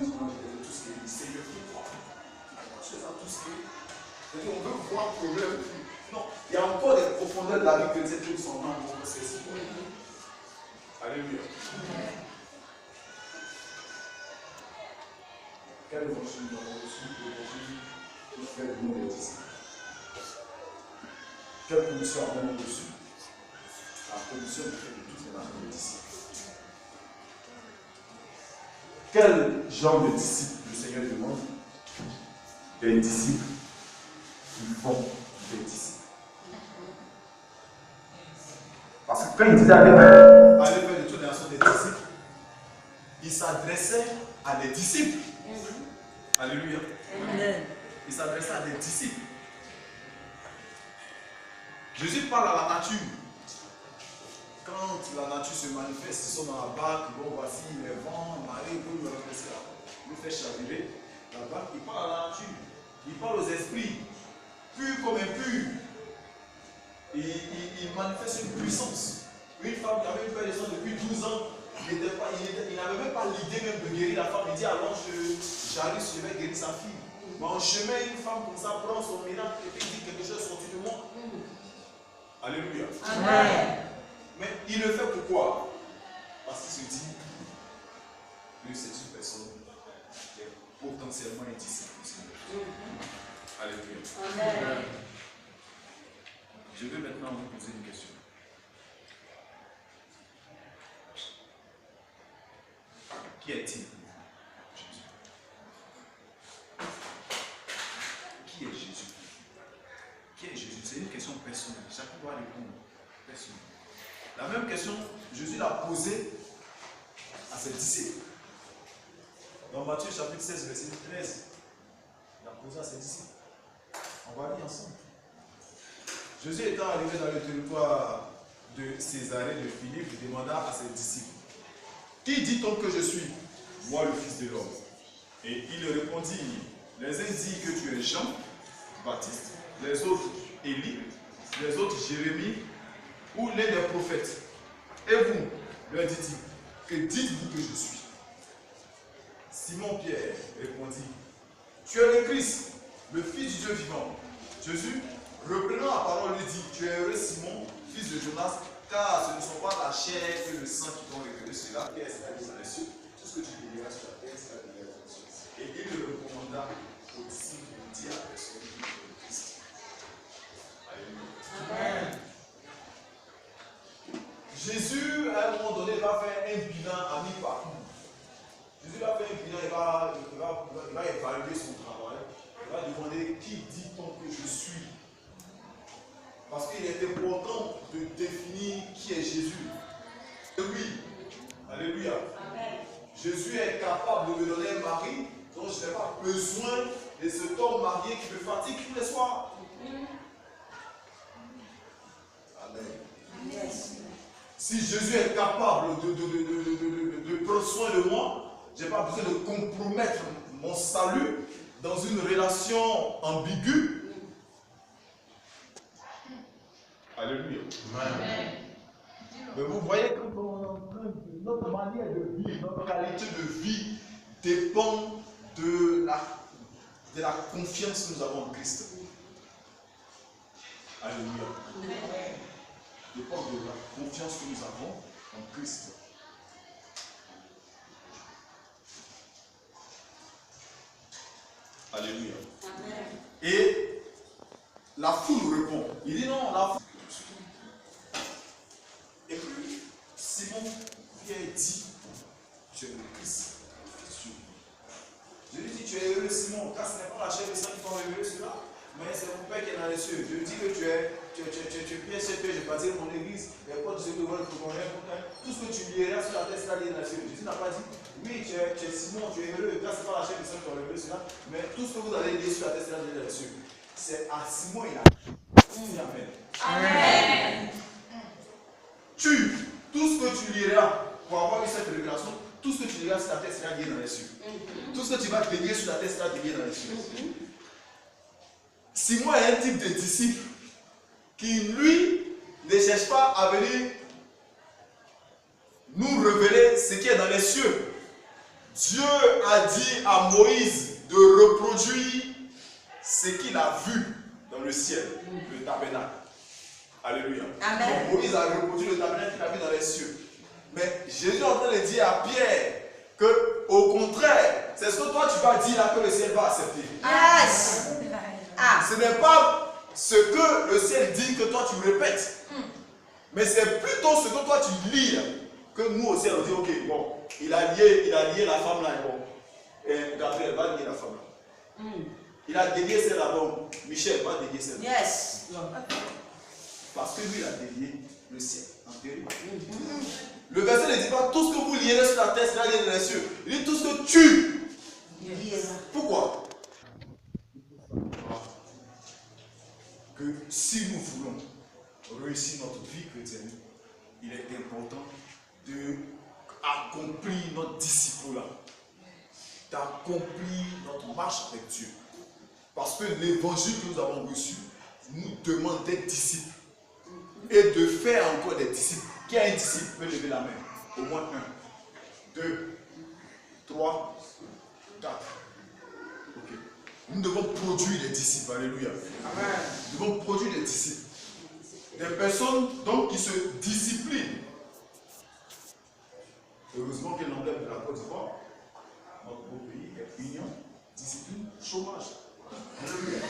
tout ce qui est Seigneur, pourquoi? C'est ça tout ce qui est. C'est-à-dire, on veut voir le problème. Non, il y a encore des profondeurs de la vie que cette chose s'en va pour que c'est si bon. Alléluia. Quelle émotion nous avons reçue aujourd'hui pour faire de nous les disciples? Quelle commission avons-nous reçue? La commission de faire de tous les disciples. Quel genre de disciples le Seigneur demande? Des disciples qui font des disciples. Parce que quand il disait aller faire de toutes les nations des disciples, il s'adressait à des disciples. Alléluia. Il s'adressait à des disciples. Jésus parle à la nature. Quand la nature se manifeste, ils sont dans la barque, bon voici les vents, marée, pour nous renverser là, nous fait chavirer la barque. Il parle à la nature, il parle aux esprits, purs comme impurs. Il manifeste une puissance. Une femme qui avait une personne depuis 12 ans, il n'avait même pas l'idée même de guérir la femme. Il dit alors j'arrive, je vais guérir sa fille. Mais en chemin, une femme comme ça prend son miracle et puis dit quelque chose sorti de moi. Alléluia. Amen. Mais il le fait pourquoi? Parce qu'il se dit que c'est une personne qui est potentiellement un disciple. Alléluia. Amen. Je vais maintenant vous poser une question. Qui est-il? Jésus. Qui est Jésus? Qui est Jésus? C'est une question personnelle. Chacun doit répondre personnellement. La même question, Jésus l'a posée à ses disciples. Dans Matthieu chapitre 16, verset 13, il l'a posé à ses disciples. On va lire ensemble. Jésus étant arrivé dans le territoire de Césarée de Philippe, il demanda à ses disciples, qui dit-on que je suis? Moi, le Fils de l'homme. Et il répondit, les uns disent que tu es Jean, Baptiste, les autres Élie, les autres Jérémie, ou l'un des prophètes. Et vous, leur dit-il, que dites-vous que je suis? Simon-Pierre répondit, tu es le Christ, le Fils du Dieu vivant. Jésus, reprenant la parole, lui dit, tu es heureux Simon, fils de Jonas, car ce ne sont pas la chair et le sang qui t'ont révélé cela, qui est établi dans les cieux. Tout ce que tu diras sur la terre sera dit dans les cieux. Et il le recommanda aux disciples de dire à personne qui est le Christ. Alléluia. Amen. Jésus, à un moment donné, va faire un bilan à mi-parcours. Jésus va faire un bilan, il va évaluer son travail. Il va demander qui dit-on que je suis. Parce qu'il est important de définir qui est Jésus. Et oui, alléluia. Amen. Jésus est capable de me donner un mari dont je n'ai pas besoin de cet homme marié qui me fatigue tous les soirs. Amen. Yes. Si Jésus est capable de prendre soin de moi, je n'ai pas besoin de compromettre mon salut dans une relation ambiguë. Alléluia. Amen. Mais vous voyez que notre manière de vivre, notre qualité de vie dépend de la confiance que nous avons en Christ. Alléluia. Amen. Dépend de la confiance que nous avons en Christ. Alléluia. Amen. Et la foule répond. Il dit non, la foule. Et puis, Simon Pierre dit, tu es le Christ. Je lui dis, tu es heureux Simon, car ce n'est pas la chair et le sang qui t'ont révélé cela, mais c'est mon Père qui est dans les cieux. Je lui dis que tu es Pierre, c'est Pierre, je bâtirai mon église, les portes de ce devant te connaître. Tout ce que tu liras sur la terre sera lié dans les cieux. Jésus n'a pas dit, oui, tu es Simon, tu es heureux, car ce n'est pas la chair et le sang qui t'ont révélé cela, mais tout ce que vous allez lier sur la terre sera lié dans les cieux. C'est à Simon, il a dit, Amen. Amen. Tout ce que tu liras pour avoir eu cette révélation, tout ce que tu liras sur la terre sera lié dans les cieux. Tout ce que tu vas délier sur la terre sera délié dans les cieux. Simon est un type de disciple qui, lui, ne cherche pas à venir nous révéler ce qui est dans les cieux. Dieu a dit à Moïse de reproduire ce qu'il a vu dans le ciel, le tabernacle. Alléluia. Amen. Donc, Moïse a reproduit le tabernacle qu'il a vu dans les cieux. Mais Jésus est en train de dire à Pierre que, au contraire, c'est ce que toi tu vas dire là que le ciel va accepter. Yes. Ce n'est pas ce que le ciel dit que toi tu répètes. Mais c'est plutôt ce que toi tu lis que nous au ciel on dit, ok, bon, il a lié la femme là, bon. Et Gabriel va lier la femme là. Il a délié celle-là, bon, Michel va délier celle-là. Yes. Parce que lui, il a délié le ciel en théorie. Le verset ne dit pas tout ce que vous lierez sur la terre sera lié dans les cieux. Il dit tout ce que tu. Pourquoi? Que si nous voulons réussir notre vie chrétienne, il est important d'accomplir notre disciple-là, d'accomplir notre marche avec Dieu. Parce que l'évangile que nous avons reçu nous demande d'être disciples et de faire encore des disciples. Qui a un disciple peut lever la main? Au moins 1, 2, 3, 4. Ok. Nous devons produire des disciples. Alléluia. Amen. Nous devons produire des disciples. Des personnes donc qui se disciplinent. Heureusement que l'emblème de la Côte d'Ivoire, notre beau pays, est union, discipline, chômage. Alléluia.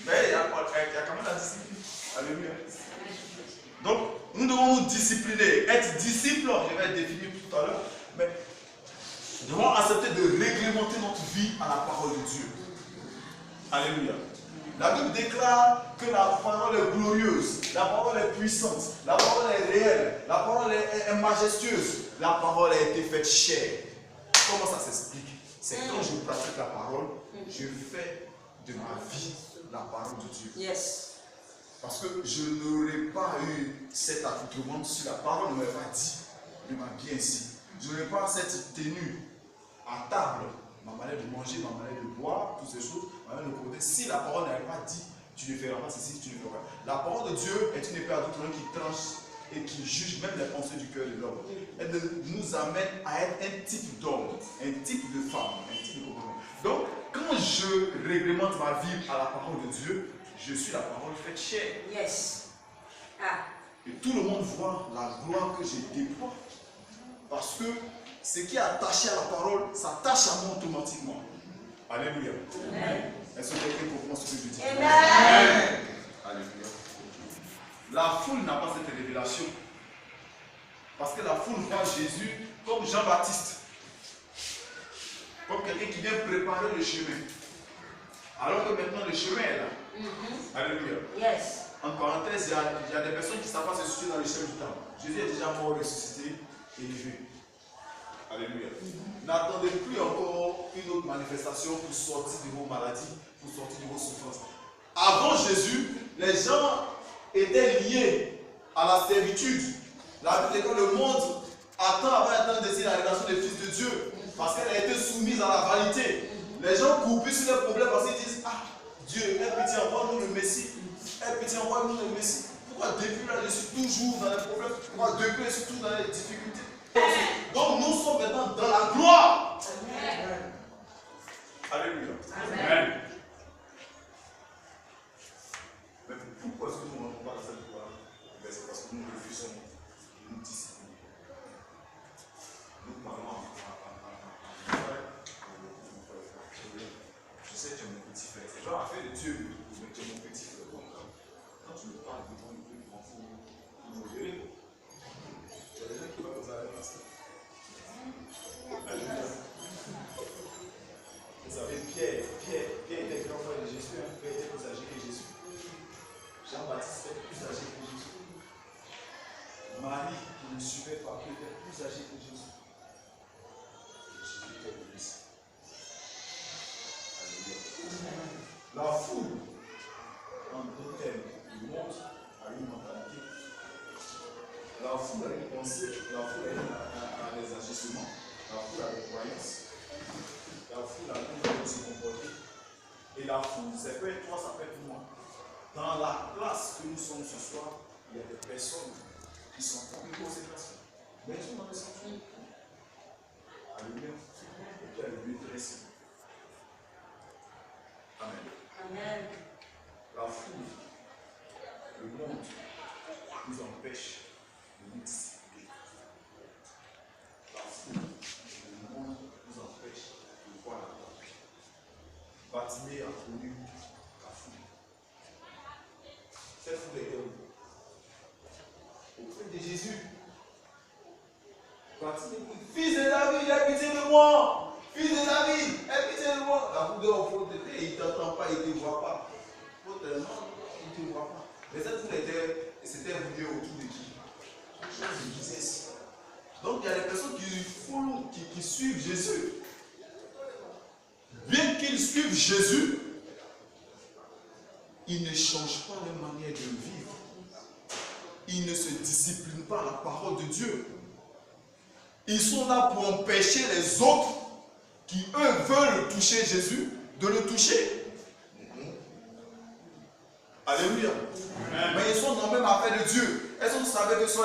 Mais il y a quand même la discipline. Alléluia. Donc, nous devons nous discipliner. Être disciple, je vais définir tout à l'heure, mais nous devons accepter de réglementer notre vie à la parole de Dieu. Alléluia. La Bible déclare que la parole est glorieuse, la parole est puissante, la parole est réelle, la parole est majestueuse. La parole a été faite chair. Comment ça s'explique? C'est quand je pratique la parole, je fais de ma vie la parole de Dieu. Yes. Parce que je n'aurais pas eu cet accoutrement si la parole ne m'avait pas dit de m'habiller ainsi. Je n'aurais pas cette tenue à table, ma manière de manger, ma manière de boire, toutes ces choses, ma manière de côté. Si la parole n'avait pas dit, tu ne feras pas ceci, tu ne feras pas. La parole de Dieu est une épée à double tranchant qui tranche et qui juge même les pensées du cœur de l'homme. Elle nous amène à être un type d'homme, un type de femme, un type de comportement. Donc, quand je réglemente ma vie à la parole de Dieu, je suis la parole faite chair. Yes. Et tout le monde voit la gloire que je déploie. Parce que ce qui est attaché à la parole s'attache à moi automatiquement. Alléluia. Amen. Est-ce que quelqu'un comprend ce que je dis? Amen. Amen. Alléluia. La foule n'a pas cette révélation. Parce que la foule voit Jésus comme Jean-Baptiste. Comme quelqu'un qui vient préparer le chemin. Alors que maintenant le chemin est là. Alléluia. Yes. En parenthèse, il y a des personnes qui ne savent pas se situer dans le chemin du temps. Jésus est déjà mort, ressuscité, élevé. Alléluia. N'attendez plus encore une autre manifestation pour sortir de vos maladies, pour sortir de vos souffrances. Avant Jésus, les gens étaient liés à la servitude. La Bible dit que le monde attend avant d'atteindre la révélation des fils de Dieu, parce qu'elle a été soumise à la vanité. Les gens coupent sur les problèmes parce qu'ils disent, ah, Dieu, aie pitié, envoie-nous le Messie. Aie pitié, envoie-nous le Messie. Pourquoi depuis là, je suis toujours dans les problèmes? Pourquoi depuis là, je suis toujours dans les difficultés? Donc nous sommes maintenant dans la gloire. Amen. Alléluia. Amen. Mais pourquoi est-ce que nous n'entrons pas dans cette gloire? C'est parce que nous refusons de nous discipliner. Nous parlons je sais que tu es mon petit frère. C'est genre affaire de Dieu, mais tu es mon petit frère. Quand tu me parles devant le plus grand fou, il me modérer. Tu as des gens qui vont vous aller passer. Vous savez, Pierre était grand frère de Jésus, hein? Pierre était plus âgé que Jésus. Jean-Baptiste était plus âgé que Jésus. Marie, qui ne suivait pas, était plus âgée que Jésus. Jésus était le Messie. La foule, en d'autres termes, du monde a une mentalité. La foule a une pensée, la foule a des agissements, la foule a des croyances, la foule a une manière de se comporter. Et la foule, c'est peut être toi, ça peut être moi. Dans la classe que nous sommes ce soir, il y a des personnes qui Ils sont en consécration. Mais ils sont dans le sanctuaire. Alléluia. Tu as le lieu très saint. Amen. Amen. La foule, le monde, nous empêche de nous discipliner. La foule, le monde nous empêche de voir la gloire. Bartimée a connu la foule. Cette foule était auprès de Jésus. Bartimée dit, Fils de David, aie pitié de moi. Fils de David, aie pitié de moi. La foule est au fond de terre, il ne t'entend pas, il ne te voit pas. Tellement, il ne te voit pas. Mais cette foule c'était venu autour de qui? Jesus. Donc il y a des personnes qui suivent Jésus. Bien qu'ils suivent Jésus, ils ne changent pas leur manière de vivre. Ils ne se disciplinent pas à la parole de Dieu. Ils sont là pour empêcher les autres qui, eux, veulent toucher Jésus, de le toucher. Alléluia. Mais ils sont dans la même affaire de Dieu. Est-ce que vous savez que ce sont